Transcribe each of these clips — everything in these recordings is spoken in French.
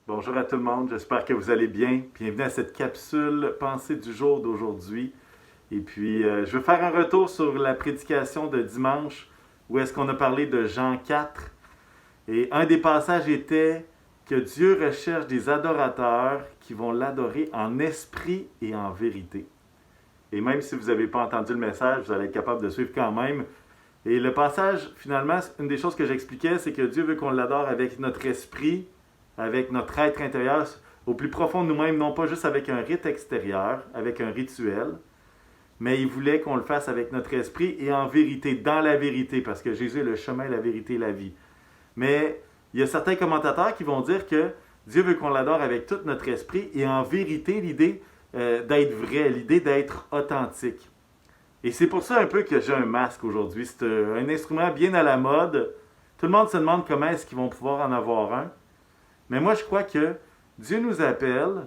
Bonjour à tout le monde, j'espère que vous allez bien. Bienvenue à cette capsule pensée du jour d'aujourd'hui. Et puis, je veux faire un retour sur la prédication de dimanche où est-ce qu'on a parlé de Jean 4. Et un des passages était que Dieu recherche des adorateurs qui vont l'adorer en esprit et en vérité. Et même si vous n'avez pas entendu le message, vous allez être capable de suivre quand même. Et le passage, finalement, une des choses que j'expliquais, c'est que Dieu veut qu'on l'adore avec notre esprit, avec notre être intérieur, au plus profond de nous-mêmes, non pas juste avec un rite extérieur, avec un rituel, mais il voulait qu'on le fasse avec notre esprit et en vérité, dans la vérité, parce que Jésus est le chemin, la vérité et la vie. Mais il y a certains commentateurs qui vont dire que Dieu veut qu'on l'adore avec tout notre esprit et en vérité, l'idée d'être vrai, l'idée d'être authentique. Et c'est pour ça un peu que j'ai un masque aujourd'hui. C'est un instrument bien à la mode. Tout le monde se demande comment est-ce qu'ils vont pouvoir en avoir un. Mais moi, je crois que Dieu nous appelle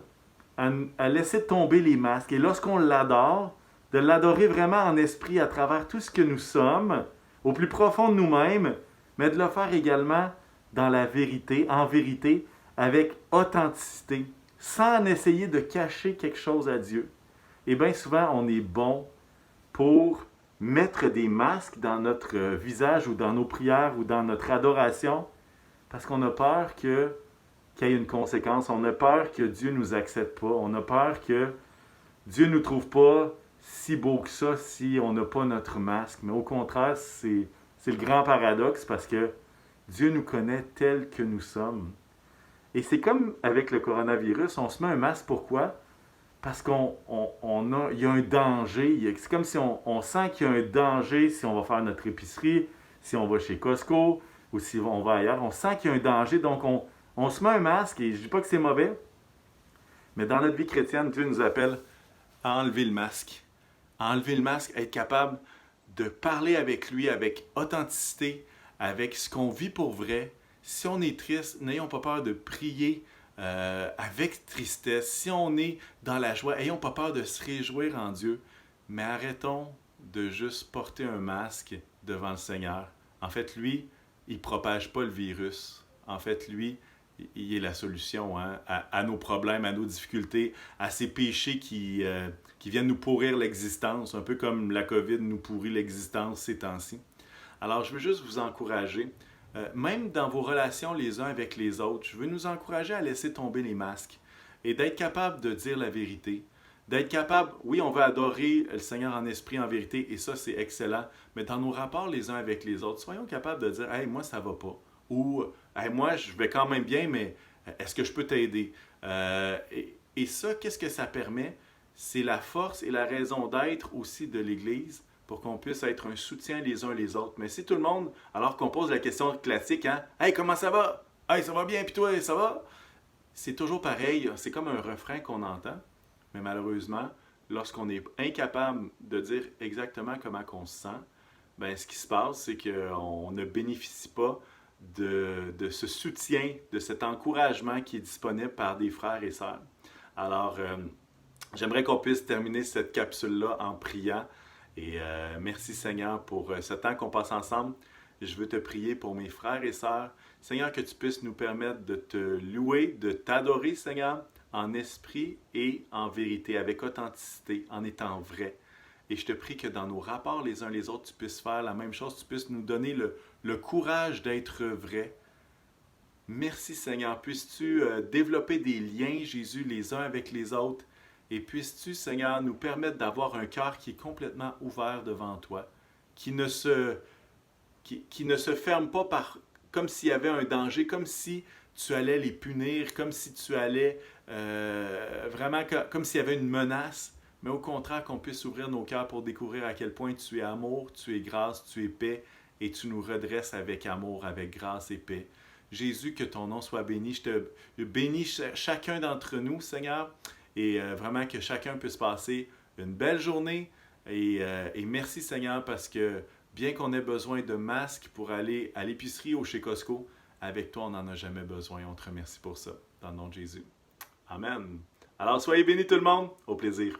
à laisser tomber les masques. Et lorsqu'on l'adore, de l'adorer vraiment en esprit à travers tout ce que nous sommes, au plus profond de nous-mêmes, mais de le faire également dans la vérité, en vérité, avec authenticité, sans essayer de cacher quelque chose à Dieu. Et bien souvent, on est bon pour mettre des masques dans notre visage ou dans nos prières ou dans notre adoration parce qu'on a peur qu'il y ait une conséquence. On a peur que Dieu ne nous accepte pas. On a peur que Dieu ne nous trouve pas si beau que ça si on n'a pas notre masque. Mais au contraire, c'est le grand paradoxe parce que Dieu nous connaît tels que nous sommes. Et c'est comme avec le coronavirus, on se met un masque. Pourquoi? Parce il y a un danger. C'est comme si on sent qu'il y a un danger si on va faire notre épicerie, si on va chez Costco ou si on va ailleurs. On sent qu'il y a un danger, donc on se met un masque et je ne dis pas que c'est mauvais, mais dans notre vie chrétienne, Dieu nous appelle à enlever le masque. À enlever le masque, être capable de parler avec lui avec authenticité, avec ce qu'on vit pour vrai. Si on est triste, n'ayons pas peur de prier avec tristesse. Si on est dans la joie, ayons pas peur de se réjouir en Dieu, mais arrêtons de juste porter un masque devant le Seigneur. En fait, lui, il ne propage pas le virus. En fait, lui, il est la solution à nos problèmes, à nos difficultés, à ces péchés qui viennent nous pourrir l'existence, un peu comme la COVID nous pourrit l'existence ces temps-ci. Alors, je veux juste vous encourager, même dans vos relations les uns avec les autres, je veux nous encourager à laisser tomber les masques et d'être capable de dire la vérité. D'être capable, oui, on veut adorer le Seigneur en esprit, en vérité, et ça, c'est excellent, mais dans nos rapports les uns avec les autres, soyons capables de dire « Hey, moi, ça va pas » ou « Hey, moi, je vais quand même bien, mais est-ce que je peux t'aider? Et ça, qu'est-ce que ça permet? C'est la force et la raison d'être aussi de l'Église pour qu'on puisse être un soutien les uns les autres. Mais si tout le monde, alors qu'on pose la question classique, hein, « Hey, comment ça va? Hey, ça va bien, puis toi, ça va? » C'est toujours pareil, c'est comme un refrain qu'on entend, mais malheureusement, lorsqu'on est incapable de dire exactement comment on se sent, ben, ce qui se passe, c'est qu'on ne bénéficie pas de ce soutien, de cet encouragement qui est disponible par des frères et sœurs. Alors, j'aimerais qu'on puisse terminer cette capsule-là en priant. Et merci Seigneur pour ce temps qu'on passe ensemble. Je veux te prier pour mes frères et sœurs. Seigneur, que tu puisses nous permettre de te louer, de t'adorer, Seigneur, en esprit et en vérité, avec authenticité, en étant vrai. Et je te prie que dans nos rapports les uns les autres, tu puisses faire la même chose, tu puisses nous donner le courage d'être vrai. Merci Seigneur. Puisses-tu développer des liens, Jésus, les uns avec les autres. Et puisses-tu, Seigneur, nous permettre d'avoir un cœur qui est complètement ouvert devant toi, qui ne se ferme pas comme s'il y avait un danger, comme si tu allais les punir, comme si tu allais vraiment, comme s'il y avait une menace, mais au contraire qu'on puisse ouvrir nos cœurs pour découvrir à quel point tu es amour, tu es grâce, tu es paix, et tu nous redresses avec amour, avec grâce et paix. Jésus, que ton nom soit béni. Je te bénis chacun d'entre nous, Seigneur, et vraiment que chacun puisse passer une belle journée. Et merci, Seigneur, parce que bien qu'on ait besoin de masques pour aller à l'épicerie ou chez Costco, avec toi, on n'en a jamais besoin. On te remercie pour ça. Dans le nom de Jésus. Amen. Alors, soyez bénis tout le monde. Au plaisir.